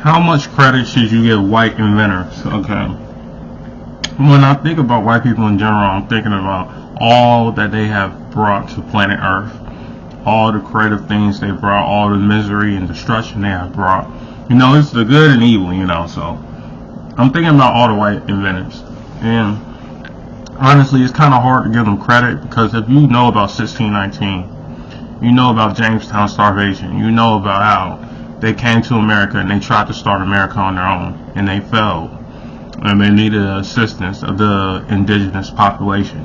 How much credit should you give white inventors? Okay. When I think about white people in general, I'm thinking about all that they have brought to planet Earth, all the creative things they brought, all the misery and destruction they have brought. It's the good and evil, so I'm thinking about all the white inventors. And honestly, it's kind of hard to give them credit because if you know about 1619, you know about Jamestown starvation, you know about how they came to America and they tried to start America on their own and they failed. And they needed assistance of the indigenous population.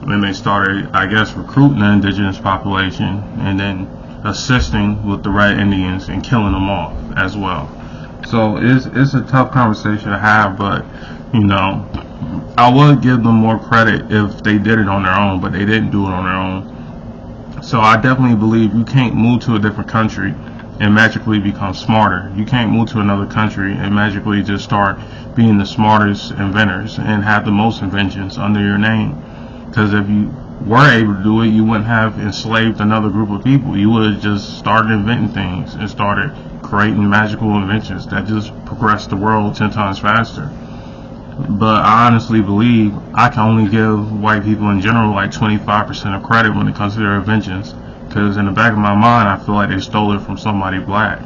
And they started, I guess, recruiting the indigenous population and then assisting with the Red Indians and killing them off as well. So it's a tough conversation to have, but I would give them more credit if they did it on their own, but they didn't do it on their own. So I definitely believe you can't move to a different country and magically become smarter. You can't move to another country and magically just start being the smartest inventors and have the most inventions under your name. Because if you were able to do it, you wouldn't have enslaved another group of people. You would have just started inventing things and started creating magical inventions that just progressed the world 10 times faster. But I honestly believe I can only give white people in general like 25% of credit when it comes to their inventions. Because in the back of my mind, I feel like they stole it from somebody black,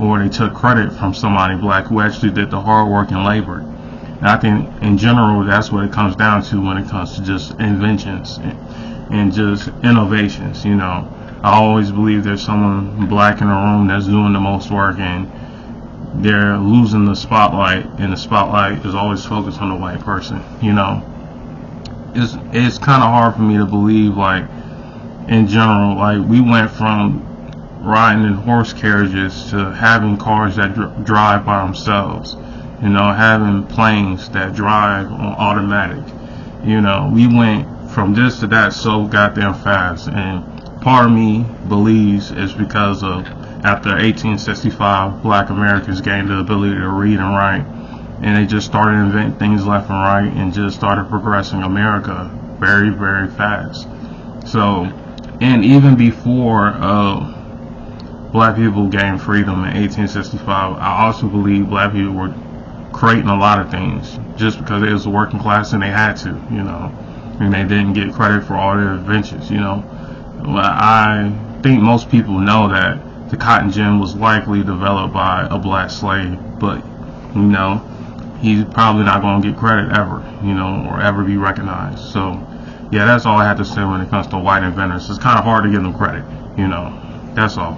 or they took credit from somebody black who actually did the hard work and labor. And I think in general, that's what it comes down to when it comes to just inventions and just innovations. I always believe there's someone black in the room that's doing the most work, and they're losing the spotlight, and the spotlight is always focused on the white person. It's kind of hard for me to believe, like, in general, like, we went from riding in horse carriages to having cars that drive by themselves, having planes that drive on automatic. We went from this to that so goddamn fast, and part of me believes it's because of after 1865, black Americans gained the ability to read and write, and they just started inventing things left and right and just started progressing America very, very fast. So, and even before black people gained freedom in 1865, I also believe black people were creating a lot of things just because it was the working class and they had to, and they didn't get credit for all their inventions. I think most people know that the cotton gin was likely developed by a black slave, but he's probably not going to get credit ever, or ever be recognized. So yeah, that's all I have to say when it comes to white inventors. It's kind of hard to give them credit, that's all.